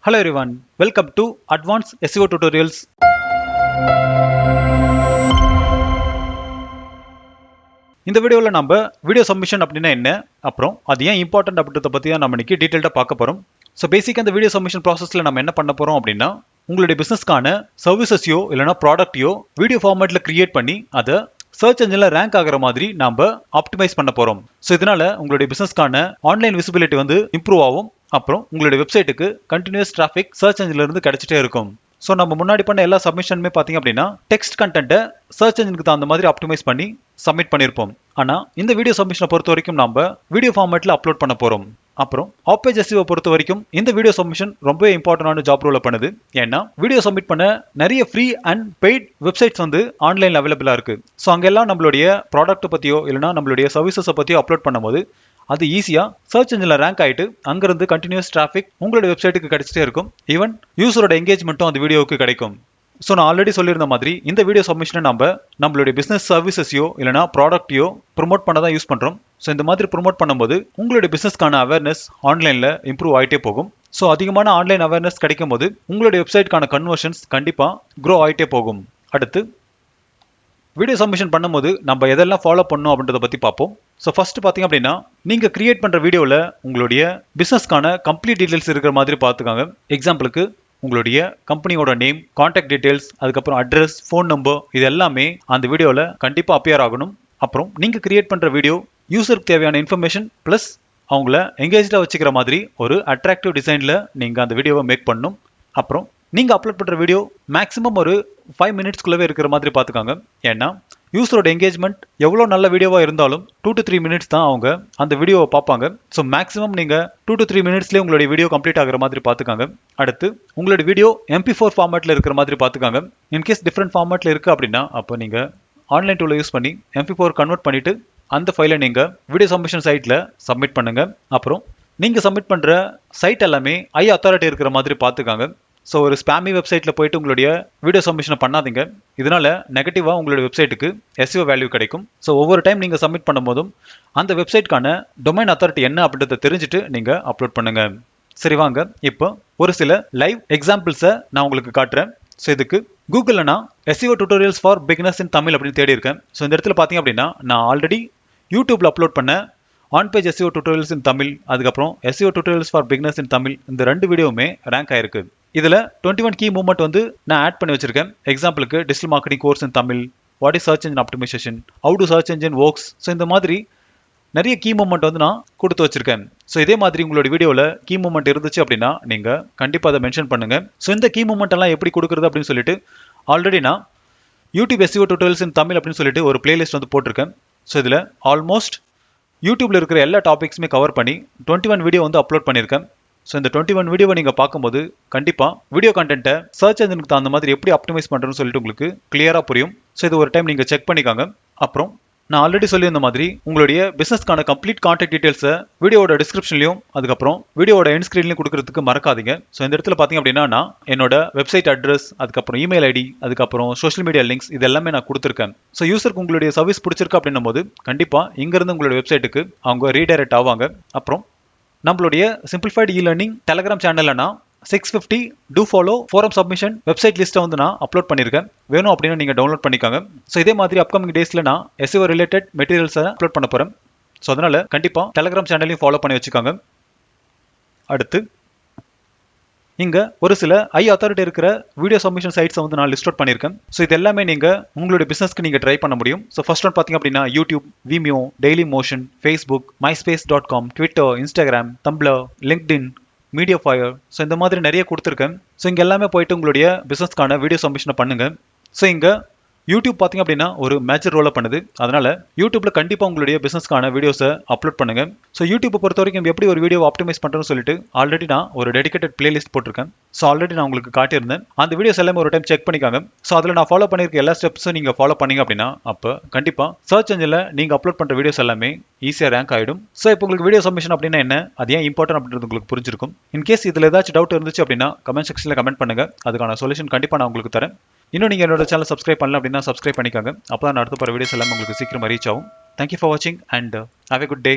Hello everyone, welcome to Advanced SEO Tutorials. இந்த வீடியோவில் நம்ம வீடியோ சப்மிஷன் அப்படின்னா என்ன, அப்புறம் அது ஏன் இம்பார்ட்டன்ட் அப்படின்றத பற்றி தான் நம்ம இன்னைக்கு டீட்டெயிலாக பார்க்க போகிறோம். ஸோ பேசிக்காக இந்த வீடியோ சப்மிஷன் ப்ராசஸில் நம்ம என்ன பண்ண போகிறோம் அப்படின்னா, உங்களுடைய பிஸ்னஸ்க்கான சர்வீசஸையோ இல்லைனா ப்ராடக்ட்டையோ வீடியோ ஃபார்மேட்டில் கிரியேட் பண்ணி அதை சர்ச் என்ஜினில் ரேங்க் ஆகிற மாதிரி நம்ம ஆப்டிமைஸ் பண்ண போகிறோம். ஸோ இதனால உங்களுடைய பிஸ்னஸ்க்கான ஆன்லைன் விசிபிலிட்டி வந்து இம்ப்ரூவ் ஆகும். அப்புறம் உங்களுடைய வெப்சைட்டுக்கு கண்டினியூஸ் டிராஃபிக் சர்ச் என்ஜின்ல இருந்து கிடைச்சிட்டே இருக்கும். ஸோ நம்ம முன்னாடி பண்ண எல்லா சப்மிஷனுமே பார்த்தீங்க அப்படின்னா டெக்ஸ்ட் கண்டென்ட்டை சர்ச் என்ஜினுக்கு தகுந்த மாதிரி ஆப்டிமைஸ் பண்ணி சப்மிட் பண்ணியிருப்போம். ஆனால் இந்த வீடியோ சப்மிஷனை பொறுத்த வரைக்கும் நம்ம வீடியோ ஃபார்மேட்டில் அப்லோட் பண்ண போகிறோம். அப்புறம் ஆஃப் பேஜ் SEO பொறுத்த வரைக்கும் இந்த வீடியோ சப்மிஷன் ரொம்ப இம்பார்ட்டன்டான ஜாப் ரோல பண்ணுது. ஏன்னா வீடியோ சப்மிட் பண்ண நிறைய ஃப்ரீ அண்ட் பெய்ட் வெப்சைட்ஸ் வந்து ஆன்லைன்ல அவைலபிளா இருக்கு. ஸோ அங்கெல்லாம் நம்மளுடைய ப்ராடக்ட் பத்தியோ இல்லைனா நம்மளுடைய சர்வீசஸை பத்தியோ அப்லோட் பண்ணும்போது அது ஈஸியா சர்ச் என்ஜின்ல ரேங்க் ஆயிட்டு அங்கிருந்து கண்டினியூஸ் டிராஃபிக் உங்களுடைய வெப்சைட்டுக்கு கிடைச்சிட்டே இருக்கும். ஈவன் யூசரோட எங்கேஜ்மெண்ட்டும் அந்த வீடியோவுக்கு கிடைக்கும். ஸோ நான் ஆல்ரெடி சொல்லியிருந்த மாதிரி இந்த வீடியோ சப்மிஷனை நம்மளுடைய பிசினஸ் சர்வீசஸையோ இல்லைனா ப்ராடக்ட்டையோ ப்ரொமோட் பண்ண தான் யூஸ் பண்றோம். ஸோ இந்த மாதிரி ப்ரொமோட் பண்ணும்போது உங்களுடைய பிசினஸ்க்கான அவேர்னஸ் ஆன்லைன்ல இம்ப்ரூவ் ஆகிட்டே போகும். ஸோ அதிகமான ஆன்லைன் அவேர்னஸ் கிடைக்கும் போது உங்களுடைய வெப்சைட்கான கன்வர்ஷன்ஸ் கண்டிப்பா க்ரோ ஆகிட்டே போகும். அடுத்து வீடியோ சப்மிஷன் பண்ணும்போது நம்ம எதெல்லாம் ஃபாலோ பண்ணணும் அப்படின்றத பற்றி பார்ப்போம். ஸோ ஃபர்ஸ்ட் பார்த்தீங்க அப்படின்னா, நீங்கள் கிரியேட் பண்ணுற வீடியோவில் உங்களுடைய பிஸ்னஸ்க்கான கம்ப்ளீட் டீட்டெயில்ஸ் இருக்கிற மாதிரி பார்த்துக்காங்க. எக்ஸாம்பிளுக்கு உங்களுடைய கம்பெனியோட நேம், கான்டாக்ட் டீட்டெயில்ஸ், அதுக்கப்புறம் அட்ரஸ், ஃபோன் நம்பர், இது எல்லாமே அந்த வீடியோவில் கண்டிப்பாக அப்பியர் ஆகணும். அப்புறம் நீங்கள் கிரியேட் பண்ணுற வீடியோ யூசருக்கு தேவையான இன்ஃபர்மேஷன் ப்ளஸ் அவங்கள எங்கேஜாக வச்சுக்கிற மாதிரி ஒரு அட்ராக்டிவ் டிசைனில் நீங்கள் அந்த வீடியோவை மேக் பண்ணணும். அப்புறம் நீங்கள் அப்லோட் பண்ணுற வீடியோ மேக்ஸிமம் ஒரு 5 மினிட்ஸ்க்குள்ளவே இருக்கிற மாதிரி பார்த்துக்காங்க. ஏன்னா யூசரோட எங்கேஜ்மெண்ட் எவ்வளோ நல்ல வீடியோவாக இருந்தாலும் 2 to 3 மினிட்ஸ் தான் அவங்க அந்த வீடியோவை பார்ப்பாங்க. ஸோ மேக்ஸிமம் நீங்கள் 2 to 3 மினிட்ஸ்லேயே உங்களுடைய வீடியோ கம்ப்ளீட் ஆகிற மாதிரி பார்த்துக்காங்க. அடுத்து உங்களுடைய வீடியோ MP4 ஃபார்மேட்டில் இருக்கிற மாதிரி பார்த்துக்காங்க. இன்கேஸ் டிஃப்ரெண்ட் ஃபார்மேட்டில் இருக்குது அப்படின்னா அப்போ நீங்கள் ஆன்லைன் டூலை யூஸ் பண்ணி MP4 கன்வெர்ட் பண்ணிவிட்டு அந்த ஃபைலை நீங்கள் வீடியோ சப்மிஷன் சைட்டில் சப்மிட் பண்ணுங்கள். அப்புறம் நீங்கள் சப்மிட் பண்ணுற சைட் எல்லாமே ஐ அத்தாரிட்டி இருக்கிற மாதிரி பார்த்துக்காங்க. ஸோ ஒரு ஸ்பேமி வெப்சைட்டில் போயிட்டு உங்களுடைய வீடியோ சப்மிஷனை பண்ணாதீங்க. இதனால நெகட்டிவாக உங்களுடைய வெப்சைட்டுக்கு SEO வேல்யூ கிடைக்கும். ஸோ ஒவ்வொரு டைம் நீங்கள் சப்மிட் பண்ணும்போதும் அந்த வெப்சைட்கான டொமைன் அத்தாரிட்டி என்ன அப்படின்றத தெரிஞ்சுட்டு நீங்கள் அப்லோட் பண்ணுங்க. சரி வாங்க இப்போ ஒரு சில லைவ் எக்ஸாம்பிள்ஸை நான் உங்களுக்கு காட்டுறேன். ஸோ இதுக்கு கூகுளில் நான் SEO டுட்டோரியல்ஸ் ஃபார் பிகினர்ஸ் இன் தமிழ் அப்படின்னு தேடி இருக்கேன். ஸோ இந்த இடத்துல பார்த்தீங்க அப்படின்னா நான் ஆல்ரெடி யூடியூப்ல அப்லோட் பண்ண ஆன் பேஜ் SEO டுட்டோரியல்ஸ் இன் தமிழ், அதுக்கப்புறம் SEO டுட்டோரியல்ஸ் ஃபார் பிகினர்ஸ் இன் தமிழ், இந்த 2 வீடியோவுமே ரேங்க் ஆயிருக்கு. இதில் 21 கீ மூவ்மெண்ட் வந்து நான் ஆட் பண்ணி வச்சிருக்கேன். எக்ஸாம்பிளுக்கு digital marketing course in Tamil, what is search engine optimization, how to search engine works. So இந்த மாதிரி நிறைய கீ மூவ்மெண்ட் வந்து நான் கொடுத்து வச்சிருக்கேன். ஸோ இதே மாதிரி உங்களோட வீடியோவில் கீ மூவ்மெண்ட் இருந்துச்சு அப்படின்னா நீங்கள் கண்டிப்பாக அதை மென்ஷன் பண்ணுங்க. ஸோ இந்த கீ மூவ்மெண்ட் எல்லாம் எப்படி கொடுக்குறது அப்படின்னு சொல்லிட்டு ஆல்ரெடி நான் யூடியூப் SEO டுட்டோரியல்ஸ் இன் தமிழ் அப்படின்னு சொல்லிட்டு ஒரு பிளேலிஸ்ட் வந்து போட்டிருக்கேன். ஸோ இதில் ஆல்மோஸ்ட் யூடியூப்ல இருக்கிற எல்லா டாபிக்ஸுமே கவர் பண்ணி 21 வீடியோ வந்து அப்லோட் பண்ணியிருக்கேன். ஸோ இந்த 21 வீடியோவை நீங்கள் பார்க்கும்போது கண்டிப்பாக வீடியோ கண்டென்ட்டை சர்ச் என்ஜினுக்கு தகுந்த மாதிரி எப்படி ஆப்டிமைஸ் பண்ணுறதுன்னு சொல்லிட்டு உங்களுக்கு கிளியராக புரியும். ஸோ இது ஒரு டைம் நீங்கள் செக் பண்ணிக்காங்க. அப்புறம் நான் ஆல்ரெடி சொல்லியிருந்த மாதிரி உங்களுடைய பிஸ்னஸ்க்கான கம்ப்ளீட் கான்டாக்ட் டீட்டெயில்ஸை வீடியோட டிஸ்கிரிப்ஷன்லையும் அதுக்கப்புறம் வீடியோட எண்ட் ஸ்க்ரீன்லையும் கொடுக்கறதுக்கு மறக்காதீங்க. ஸோ இந்த இடத்துல பார்த்தீங்க அப்படின்னா நான் என்னோட வெப்சைட் அட்ரஸ், அதுக்கப்புறம் இமெயில் ஐடி, அதுக்கப்புறம் சோஷியல் மீடியா லிங்க்ஸ், இது எல்லாமே நான் கொடுத்துருக்கேன். ஸோ யூசருக்கு உங்களுடைய சர்வீஸ் பிடிச்சிருக்கு அப்படின்னும் போது கண்டிப்பாக இங்கேருந்து உங்களுடைய வெப்சைட்டுக்கு அவங்க ரீடைரக்ட் ஆவாங்க. அப்புறம் நம்மளுடைய சிம்பிளிஃபைடு இ-லேர்னிங் டெலகிராம் சேனலில் நான் 650 do follow forum submission website லிஸ்ட்டை வந்து நான் அப்லோட் பண்ணியிருக்கேன். வேணும் அப்படின்னு நீங்கள் டவுன்லோட் பண்ணிக்காங்க. ஸோ இதே மாதிரி அப்கமிங் டேஸில் நான் SEO ரிலேட்டட் மெட்டீரியல்ஸை அப்லோட் பண்ண போகிறேன். ஸோ அதனால் கண்டிப்பாக டெலகிராம் சேனலையும் ஃபாலோ பண்ணி வச்சுக்காங்க. அடுத்து இங்கே ஒரு சில ஐ அத்தாரிட்டி இருக்கிற வீடியோ சப்மிஷன் சைட்ஸை வந்து நான் லிஸ்ட் அவுட் பண்ணியிருக்கேன். ஸோ இது எல்லாமே நீங்கள் உங்களுடைய பிஸ்னஸ்க்கு நீங்கள் ட்ரை பண்ண முடியும். ஸோ ஃபர்ஸ்ட் ஒன் பார்த்தீங்க அப்படின்னா YouTube, Vimeo, Dailymotion, Facebook, myspace.com, Twitter, Instagram, Tumblr, LinkedIn, MediaFire. So இந்த மாதிரி நிறைய கொடுத்துருக்கேன். ஸோ இங்கே எல்லாமே போயிட்டு உங்களுடைய பிஸ்னஸ்க்கான வீடியோ சப்மிஷனை பண்ணுங்க. ஸோ இங்கே யூடியூப் பார்த்தீங்க அப்படின்னா ஒரு மேஜர் ரோலை பண்ணுது. அதனால யூடியூப்ல கண்டிப்பாக உங்களுடைய பிஸ்னஸ்க்கான வீடியோஸை அப்லோட் பண்ணுங்க. ஸோ யூடியூப்பை பொறுத்த வரைக்கும் எப்படி ஒரு வீடியோ ஆப்டிமைஸ் பண்ணுறேன்னு சொல்லிட்டு ஆல்ரெடி நான் ஒரு டெடிகேட்டட் பிளேலிஸ்ட் போட்டிருக்கேன். ஸோ ஆல்ரெடி நான் உங்களுக்கு காட்டியிருந்தேன். அந்த வீடியோஸ் எல்லாமே ஒரு டைம் செக் பண்ணிக்காங்க. ஸோ அதில் நான் ஃபாலோ பண்ணியிருக்க எல்லா ஸ்டெப்ஸும் நீங்கள் ஃபாலோ பண்ணீங்க அப்படின்னா அப்போ கண்டிப்பாக சர்ச் என்ஜினில் நீங்கள் அப்லோட் பண்ணுற வீடியோஸ் எல்லாமே ஈஸியாக ரேங்க் ஆகிடும். ஸோ இப்போ உங்களுக்கு வீடியோ சப்மிஷன் அப்படின்னா என்ன, அது ஏன் இம்பார்ட்டன்ட் அப்படின்றது உங்களுக்கு புரிஞ்சிருக்கும். இன்கேஸ் இதில் ஏதாச்சும் டவுட் இருந்துச்சு அப்படின்னா கமெண்ட் செக்ஷனில் கமெண்ட் பண்ணுங்க. அதுக்கான சொல்யூஷன் கண்டிப்பாக நான் உங்களுக்கு தரேன். இன்னும் நீங்கள் என்னோட சேனல் சப்ஸ்கிரைப் பண்ணல அப்படின்னா சப்ஸ்கிரைப் பண்ணிக்காங்க. அப்போ தான் அடுத்த போகிற வீடியோஸ் எல்லாம் உங்களுக்கு சீக்கிரமாக ரீச் ஆகும். தேங்க்யூ ஃபார் வாட்சிங் and have a good day.